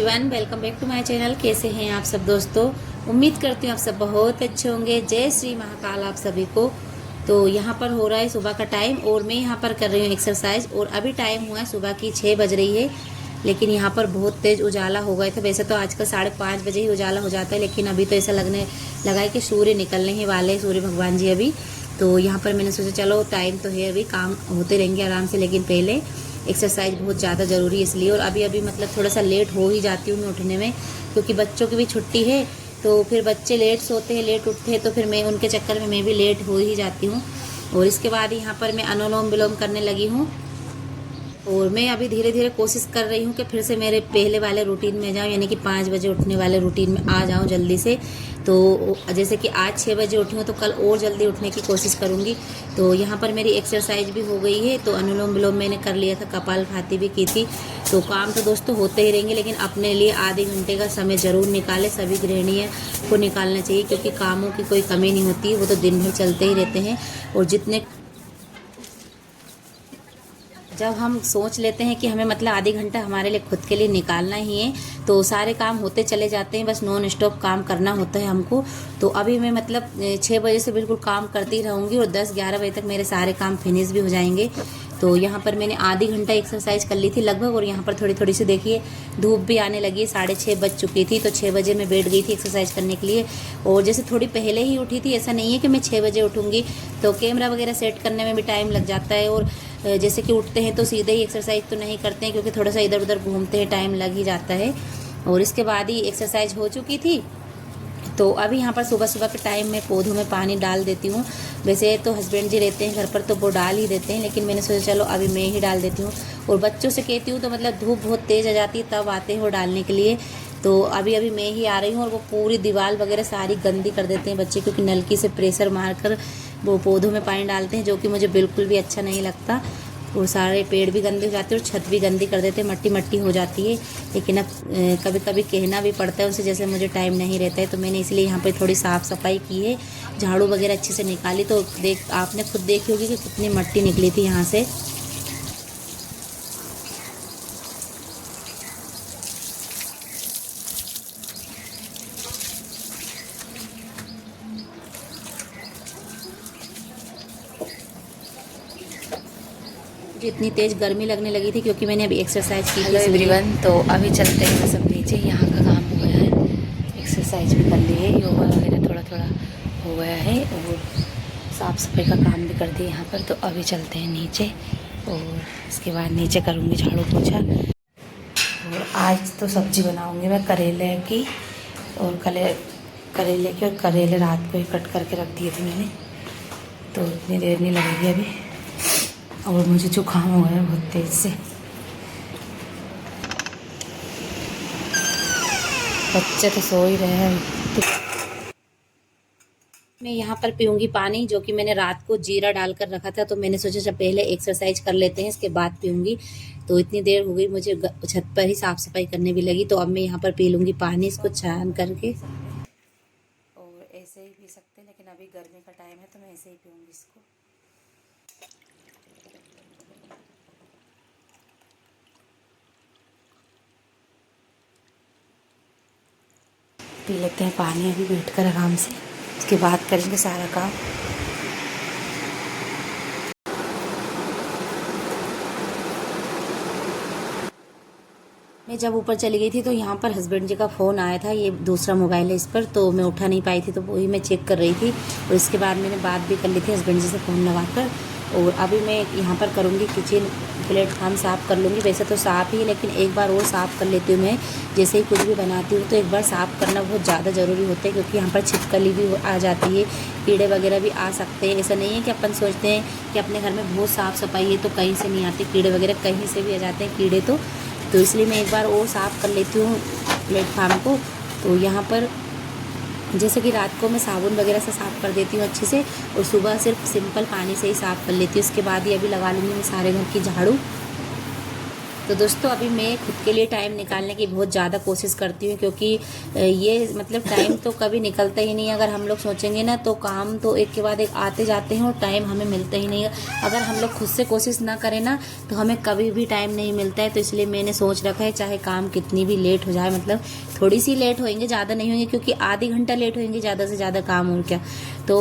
Everyone, welcome back to my channel. कैसे हैं आप सब दोस्तों? उम्मीद करती हूँ आप सब बहुत अच्छे होंगे। जय श्री महाकाल आप सभी को। तो यहाँ पर हो रहा है सुबह का टाइम और मैं यहाँ पर कर रही हूँ एक्सरसाइज। और अभी टाइम हुआ है सुबह की 6 बज रही है, लेकिन यहाँ पर बहुत तेज़ उजाला हो गया था। वैसे तो आजकल 5:30 बजे ही उजाला हो जाता है, लेकिन अभी तो ऐसा लगने लगा है कि सूर्य निकलने ही वाले हैं, सूर्य भगवान जी अभी। तो यहाँ पर मैंने सोचा चलो टाइम तो है, अभी काम होते रहेंगे आराम से, लेकिन पहले एक्सरसाइज बहुत ज़्यादा ज़रूरी है इसलिए। और अभी अभी मतलब थोड़ा सा लेट हो ही जाती हूँ मैं उठने में, क्योंकि बच्चों की भी छुट्टी है। तो फिर बच्चे लेट सोते हैं, लेट उठते हैं, तो फिर मैं उनके चक्कर में मैं भी लेट हो ही जाती हूँ। और इसके बाद यहाँ पर मैं अनुलोम विलोम करने लगी हूँ। और मैं अभी धीरे धीरे कोशिश कर रही हूँ कि फिर से मेरे पहले वाले रूटीन में जाऊँ, यानी कि 5 बजे उठने वाले रूटीन में आ जाऊँ जल्दी से। तो जैसे कि आज 6 बजे उठी हूँ, तो कल और जल्दी उठने की कोशिश करूँगी। तो यहाँ पर मेरी एक्सरसाइज भी हो गई है। तो अनुलोम विलोम मैंने कर लिया था, कपालभाति भी की थी। तो काम तो दोस्तों होते ही रहेंगे, लेकिन अपने लिए आधे घंटे का समय ज़रूर निकालें। सभी गृहिणियों को निकालना चाहिए, क्योंकि कामों की कोई कमी नहीं होती, वो तो दिन भर चलते ही रहते हैं। और जितने जब हम सोच लेते हैं कि हमें मतलब आधे घंटा हमारे लिए खुद के लिए निकालना ही है, तो सारे काम होते चले जाते हैं, बस नॉन स्टॉप काम करना होता है हमको। तो अभी मैं मतलब 6 बजे से बिल्कुल काम करती रहूँगी और 10-11 बजे तक मेरे सारे काम फिनिश भी हो जाएंगे। तो यहाँ पर मैंने आधी घंटा एक्सरसाइज कर ली थी लगभग। और यहाँ पर थोड़ी थोड़ी सी देखिए धूप भी आने लगी है, 6:30 बज चुकी थी। तो 6 बजे मैं बैठ गई थी एक्सरसाइज करने के लिए। और जैसे थोड़ी पहले ही उठी थी, ऐसा नहीं है कि मैं 6 बजे उठूँगी। तो कैमरा वगैरह सेट करने में भी टाइम लग जाता है। और जैसे कि उठते हैं तो सीधे ही एक्सरसाइज तो नहीं करते हैं, क्योंकि थोड़ा सा इधर उधर घूमते हैं, टाइम लग ही जाता है। और इसके बाद ही एक्सरसाइज हो चुकी थी। तो अभी यहाँ पर सुबह सुबह के टाइम में पौधों में पानी डाल देती हूँ। वैसे तो हस्बैंड जी रहते हैं घर पर, तो वो डाल ही देते हैं, लेकिन मैंने सोचा चलो अभी मैं ही डाल देती हूँ। और बच्चों से कहती हूँ तो मतलब धूप बहुत तेज़ आ जाती है, तब आते हैं वो डालने के लिए। तो अभी अभी मैं ही आ रही हूँ, और वो पूरी दीवार वगैरह सारी गंदी कर देते हैं बच्चे, क्योंकि नलकी से प्रेशर मारकर वो पौधों में पानी डालते हैं, जो कि मुझे बिल्कुल भी अच्छा नहीं लगता। और सारे पेड़ भी गंदे हो जाते हैं और छत भी गंदी कर देते हैं, मट्टी मट्टी हो जाती है। लेकिन अब कभी कभी कहना भी पड़ता है उनसे, जैसे मुझे टाइम नहीं रहता है। तो मैंने इसलिए यहाँ पे थोड़ी साफ़ सफाई की है, झाड़ू वगैरह अच्छे से निकाली। तो आपने खुद देखी होगी कि कितनी मट्टी निकली थी यहाँ से। जितनी तेज़ गर्मी लगने लगी थी, क्योंकि मैंने अभी एक्सरसाइज की थी। हेलो एवरीवन, तो अभी चलते हैं सब नीचे। यहाँ का काम हो गया है, एक्सरसाइज भी कर ली है, योगा वगैरह थोड़ा थोड़ा हो गया है, और साफ़ सफाई का काम भी कर दिया यहाँ पर। तो अभी चलते हैं नीचे, और इसके बाद नीचे करूँगी झाड़ू पोछा। और आज तो सब्ज़ी बनाऊँगी मैं करेले की, और करेले की, और करेले रात को ही कट करके रख दिए थे मैंने, तो इतनी देर नहीं लगेगी अभी। और मुझे जुकाम हो गया है बहुत तेज़ से। बच्चे तो सो ही रहे हैं। मैं यहाँ पर पीऊँगी पानी, जो कि मैंने रात को जीरा डालकर रखा था। तो मैंने सोचा जब पहले एक्सरसाइज कर लेते हैं, इसके बाद पीऊँगी। तो इतनी देर हो गई, मुझे छत पर ही साफ़ सफाई करने भी लगी। तो अब मैं यहाँ पर पी लूँगी पानी, इसको छान करके। और ऐसे ही पी सकते हैं, लेकिन अभी गर्मी का टाइम है तो मैं ऐसे ही पीऊँगी इसको। पी लेते हैं पानी अभी बैठकर आराम से, उसके बाद करेंगे सारा काम। मैं जब ऊपर चली गई थी, तो यहाँ पर हस्बैंड जी का फ़ोन आया था। ये दूसरा मोबाइल है इस पर, तो मैं उठा नहीं पाई थी, तो वही मैं चेक कर रही थी। और इसके बाद मैंने बात भी कर ली थी हस्बैंड जी से फ़ोन लगाकर। और अभी मैं यहाँ पर करूँगी किचन प्लेटफार्म साफ़ कर लूँगी। वैसे तो साफ़ ही है, लेकिन एक बार और साफ़ कर लेती हूँ मैं। जैसे ही कुछ भी बनाती हूँ तो एक बार साफ़ करना बहुत ज़्यादा ज़रूरी होता है, क्योंकि यहाँ पर छिपकली भी आ जाती है, कीड़े वगैरह भी आ सकते हैं। ऐसा नहीं है कि अपन सोचते हैं कि अपने घर में बहुत साफ़ सफाई है तो कहीं से नहीं आते कीड़े वगैरह, कहीं से भी आ जाते हैं कीड़े। तो इसलिए मैं एक बार और साफ़ कर लेती हूँ प्लेटफार्म को। तो यहाँ पर जैसे कि रात को मैं साबुन वगैरह से साफ़ कर देती हूँ अच्छे से, और सुबह सिर्फ सिंपल पानी से ही साफ़ कर लेती हूँ। उसके बाद ही अभी लगा लूँगी मैं सारे घर की झाड़ू। तो दोस्तों अभी मैं खुद के लिए टाइम निकालने की बहुत ज़्यादा कोशिश करती हूँ, क्योंकि ये मतलब टाइम तो कभी निकलता ही नहीं। अगर हम लोग सोचेंगे ना तो काम तो एक के बाद एक आते जाते हैं और टाइम हमें मिलता ही नहीं है। अगर हम लोग खुद से कोशिश ना करें ना तो हमें कभी भी टाइम नहीं मिलता है। तो इसलिए मैंने सोच रखा है चाहे काम कितनी भी लेट हो जाए, मतलब थोड़ी सी लेट होएंगे, ज़्यादा नहीं होंगे, क्योंकि आधी घंटा लेट होएंगे ज़्यादा से ज़्यादा काम और क्या। तो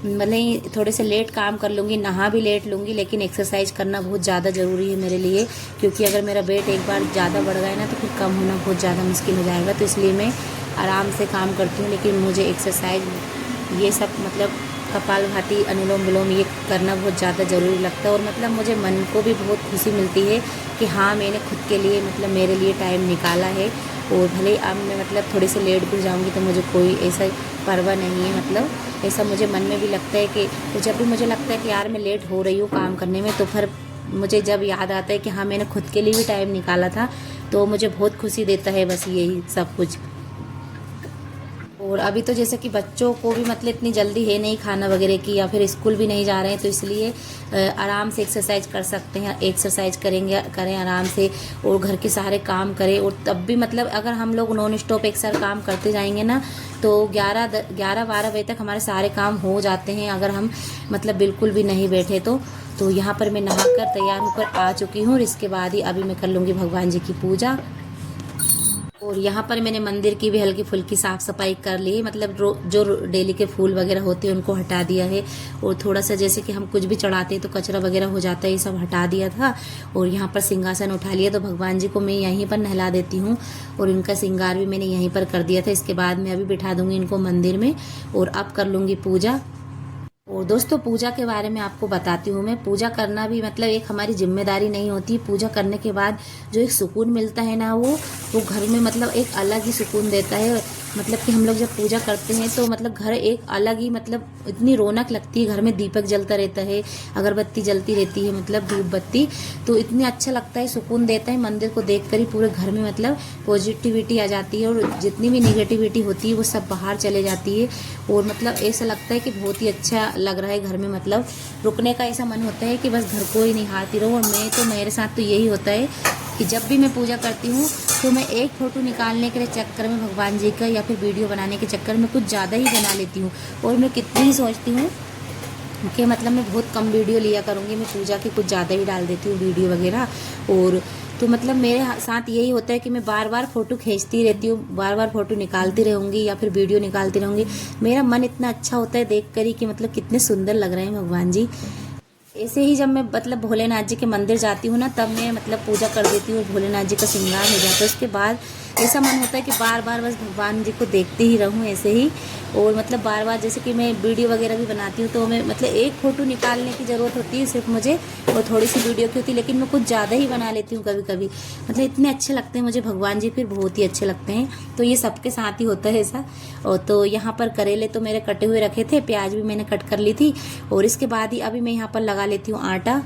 भले ही थोड़े से लेट काम कर लूँगी, नहा भी लेट लूँगी, लेकिन एक्सरसाइज करना बहुत ज़्यादा ज़रूरी है मेरे लिए, क्योंकि अगर मेरा वेट एक बार ज़्यादा बढ़ गया ना तो फिर कम होना बहुत ज़्यादा मुश्किल हो जाएगा। तो इसलिए मैं आराम से काम करती हूँ, लेकिन मुझे एक्सरसाइज ये सब मतलब कपालभाति, अनुलोम विलोम ये करना बहुत ज़्यादा ज़रूरी लगता है। और मतलब मुझे मन को भी बहुत खुशी मिलती है कि हाँ मैंने खुद के लिए मतलब मेरे लिए टाइम निकाला है। और भले अब मैं मतलब थोड़ी सी लेट भी जाऊँगी तो मुझे कोई ऐसा परवाह नहीं है। मतलब ऐसा मुझे मन में भी लगता है कि तो जब भी मुझे लगता है कि यार मैं लेट हो रही हूँ काम करने में, तो फिर मुझे जब याद आता है कि हाँ मैंने खुद के लिए भी टाइम निकाला था, तो मुझे बहुत खुशी देता है बस यही सब कुछ। और अभी तो जैसे कि बच्चों को भी मतलब इतनी जल्दी है नहीं खाना वगैरह की, या फिर स्कूल भी नहीं जा रहे हैं, तो इसलिए आराम से एक्सरसाइज कर सकते हैं। एक्सरसाइज करें आराम से, और घर के सारे काम करें। और तब भी मतलब अगर हम लोग नॉन स्टॉप एक साथ काम करते जाएंगे ना तो 11-12 बजे तक हमारे सारे काम हो जाते हैं, अगर हम मतलब बिल्कुल भी नहीं बैठे तो यहाँ पर मैं नहाकर तैयार होकर आ चुकी हूँ। और इसके बाद ही अभी मैं कर लूँगी भगवान जी की पूजा। और यहाँ पर मैंने मंदिर की भी हल्की फुल्की साफ़ सफाई कर ली, मतलब जो डेली के फूल वगैरह होते हैं उनको हटा दिया है। और थोड़ा सा जैसे कि हम कुछ भी चढ़ाते हैं तो कचरा वगैरह हो जाता है, ये सब हटा दिया था। और यहाँ पर सिंहासन उठा लिया, तो भगवान जी को मैं यहीं पर नहला देती हूँ। और इनका श्रृंगार भी मैंने यहीं पर कर दिया था। इसके बाद मैं अभी बिठा दूँगी इनको मंदिर में, और अब कर लूँगी पूजा। और दोस्तों पूजा के बारे में आपको बताती हूँ मैं। पूजा करना भी मतलब एक हमारी जिम्मेदारी नहीं होती। पूजा करने के बाद जो एक सुकून मिलता है ना, वो घर में मतलब एक अलग ही सुकून देता है। मतलब कि हम लोग जब पूजा करते हैं तो मतलब घर एक अलग ही मतलब इतनी रौनक लगती है। घर में दीपक जलता रहता है, अगरबत्ती जलती रहती है, मतलब धूप बत्ती, तो इतने अच्छा लगता है, सुकून देता है। मंदिर को देखकर ही पूरे घर में मतलब पॉजिटिविटी आ जाती है, और जितनी भी निगेटिविटी होती है वो सब बाहर चले जाती है। और मतलब ऐसा लगता है कि बहुत ही अच्छा लग रहा है घर में, मतलब रुकने का ऐसा मन होता है कि बस घर को ही निहारती रहूं। और मेरे साथ तो यही होता है कि जब भी मैं पूजा करती हूँ तो मैं एक फ़ोटो निकालने के चक्कर में भगवान जी का, या फिर वीडियो बनाने के चक्कर में कुछ ज़्यादा ही बना लेती हूँ। और मैं कितनी ही सोचती हूँ कि मतलब मैं बहुत कम वीडियो लिया करूँगी, मैं पूजा की कुछ ज़्यादा ही डाल देती हूँ वीडियो वगैरह। और तो मतलब मेरे साथ यही होता है कि मैं बार बार फ़ोटो खींचती रहती हूँ, बार बार फ़ोटो निकालती रहूँगी या फिर वीडियो निकालती रहूँगी। मेरा मन इतना अच्छा होता है देख कर ही कि मतलब कितने सुंदर लग रहे हैं भगवान जी। ऐसे ही जब मैं मतलब भोलेनाथ जी के मंदिर जाती हूँ ना, तब मैं मतलब पूजा कर देती हूँ, भोलेनाथ जी का श्रृंगार हो जाता है। उसके बाद ऐसा मन होता है कि बार बार बस भगवान जी को देखते ही रहूँ ऐसे ही। और मतलब बार बार जैसे कि मैं वीडियो वगैरह भी बनाती हूँ तो मैं मतलब एक फ़ोटो निकालने की ज़रूरत होती है सिर्फ मुझे, और थोड़ी सी वीडियो की होती है, लेकिन मैं कुछ ज़्यादा ही बना लेती हूँ कभी कभी। मतलब इतने अच्छे लगते हैं मुझे भगवान जी, फिर बहुत ही अच्छे लगते हैं। तो ये सबके साथ ही होता है ऐसा। और तो यहाँ पर करेले तो मेरे कटे हुए रखे थे, प्याज भी मैंने कट कर ली थी। और इसके बाद ही अभी मैं यहाँ पर लगा लेती हूँ आटा।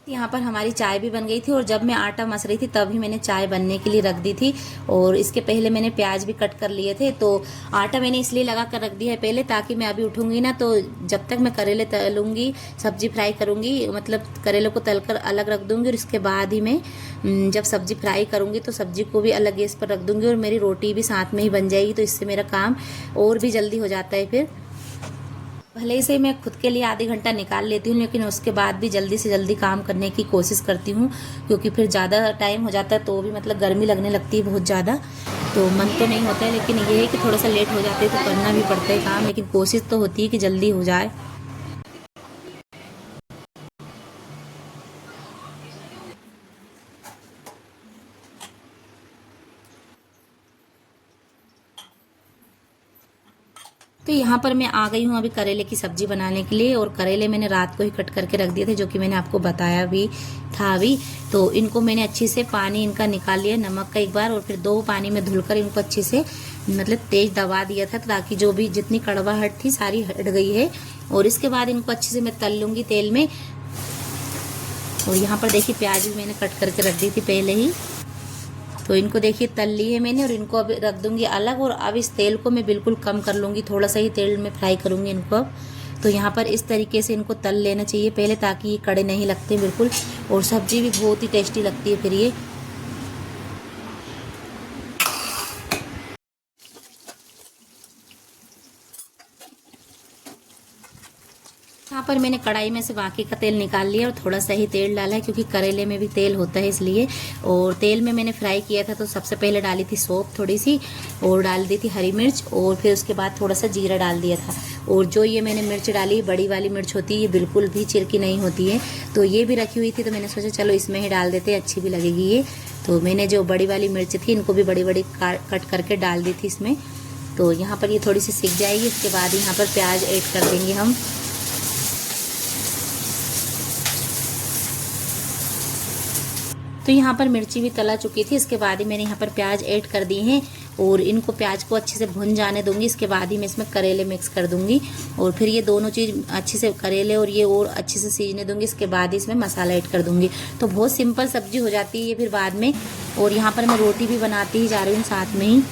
यहाँ पर हमारी चाय भी बन गई थी, और जब मैं आटा मस रही थी तभी मैंने चाय बनने के लिए रख दी थी। और इसके पहले मैंने प्याज भी कट कर लिए थे। तो आटा मैंने इसलिए लगा कर रख दिया है पहले, ताकि मैं अभी उठूंगी ना तो जब तक मैं करेले तलूंगी, सब्जी फ्राई करूंगी, मतलब करेले को तलकर अलग रख दूंगी। और इसके बाद ही मैं जब सब्जी फ्राई करूंगी तो सब्जी को भी अलग गैस पर रख दूंगी, और मेरी रोटी भी साथ में ही बन जाएगी। तो इससे मेरा काम और भी जल्दी हो जाता है। फिर भले ही से मैं खुद के लिए आधे घंटा निकाल लेती हूँ, लेकिन उसके बाद भी जल्दी से जल्दी काम करने की कोशिश करती हूँ, क्योंकि फिर ज़्यादा टाइम हो जाता है तो भी मतलब गर्मी लगने लगती है बहुत ज़्यादा। तो मन तो नहीं होता है, लेकिन ये है कि थोड़ा सा लेट हो जाते हैं तो करना भी पड़ता है काम, लेकिन कोशिश तो होती है कि जल्दी हो जाए। तो यहाँ पर मैं आ गई हूँ अभी करेले की सब्जी बनाने के लिए। और करेले मैंने रात को ही कट करके रख दिए थे, जो कि मैंने आपको बताया भी था अभी। तो इनको मैंने अच्छे से पानी इनका निकाल लिया नमक का एक बार, और फिर 2 पानी में धुलकर इनको अच्छे से मतलब तेज दबा दिया था, ताकि जो भी जितनी कड़वाहट थी सारी हट गई है। और इसके बाद इनको अच्छे से मैं तल लूँगी तेल में। और यहाँ पर देखिए प्याज भी मैंने कट करके रख दी थी पहले ही। तो इनको देखिए तल ली है मैंने, और इनको अब रख दूंगी अलग। और अब इस तेल को मैं बिल्कुल कम कर लूँगी, थोड़ा सा ही तेल में फ्राई करूँगी इनको अब। तो यहाँ पर इस तरीके से इनको तल लेना चाहिए पहले, ताकि ये कड़े नहीं लगते बिल्कुल, और सब्जी भी बहुत ही टेस्टी लगती है फिर ये। यहाँ पर मैंने कढ़ाई में से बाकी का तेल निकाल लिया और थोड़ा सा ही तेल डाला है, क्योंकि करेले में भी तेल होता है इसलिए। और तेल में मैंने फ्राई किया था, तो सबसे पहले डाली थी सौंफ थोड़ी सी, और डाल दी थी हरी मिर्च, और फिर उसके बाद थोड़ा सा जीरा डाल दिया था। और जो ये मैंने मिर्च डाली, बड़ी वाली मिर्च होती है, ये बिल्कुल भी चिरकी नहीं होती है, तो ये भी रखी हुई थी, तो मैंने सोचा चलो इसमें ही डाल देते, अच्छी भी लगेगी ये। तो मैंने जो बड़ी वाली मिर्च थी, इनको भी बड़ी बड़ी कट करके डाल दी थी इसमें। तो यहाँ पर ये थोड़ी सी सिक जाएगी, इसके बाद यहाँ पर प्याज ऐड कर देंगे हम। तो यहाँ पर मिर्ची भी तला चुकी थी, इसके बाद ही मैंने यहाँ पर प्याज ऐड कर दी हैं, और इनको प्याज को अच्छे से भुन जाने दूंगी। इसके बाद ही मैं इसमें करेले मिक्स कर दूंगी, और फिर ये दोनों चीज़ अच्छे से, करेले और ये और अच्छे से सीजने दूंगी। इसके बाद ही इसमें मसाला ऐड कर दूंगी। तो बहुत सिंपल सब्जी हो जाती है ये फिर बाद में। और यहाँ पर मैं रोटी भी बनाती ही जा रही हूँ साथ में ही।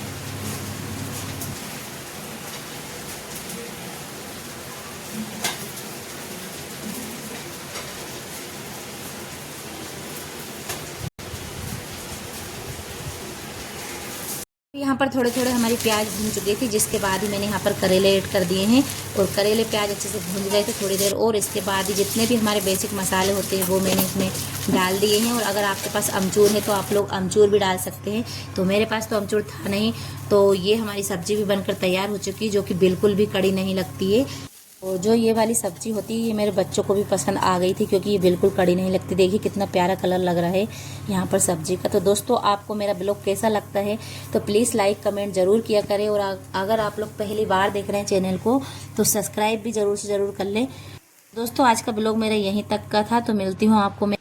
यहाँ पर थोड़े थोड़े हमारी प्याज भून चुकी थी, जिसके बाद ही मैंने यहाँ पर करेले ऐड कर दिए हैं, और करेले प्याज अच्छे से भून गए थे थोड़ी देर। और इसके बाद ही जितने भी हमारे बेसिक मसाले होते हैं वो मैंने इसमें डाल दिए हैं। और अगर आपके पास अमचूर है तो आप लोग अमचूर भी डाल सकते हैं, तो मेरे पास तो अमचूर था नहीं। तो ये हमारी सब्जी भी बनकर तैयार हो चुकी है, जो कि बिल्कुल भी कड़ी नहीं लगती है। और जो ये वाली सब्जी होती है, ये मेरे बच्चों को भी पसंद आ गई थी, क्योंकि ये बिल्कुल कड़ी नहीं लगती। देखिए कितना प्यारा कलर लग रहा है यहाँ पर सब्जी का। तो दोस्तों, आपको मेरा ब्लॉग कैसा लगता है तो प्लीज़ लाइक कमेंट ज़रूर किया करें। और अगर आप लोग पहली बार देख रहे हैं चैनल को, तो सब्सक्राइब भी ज़रूर से ज़रूर कर लें। दोस्तों, आज का ब्लॉग मेरा यहीं तक का था, तो मिलती हूँ आपको मैं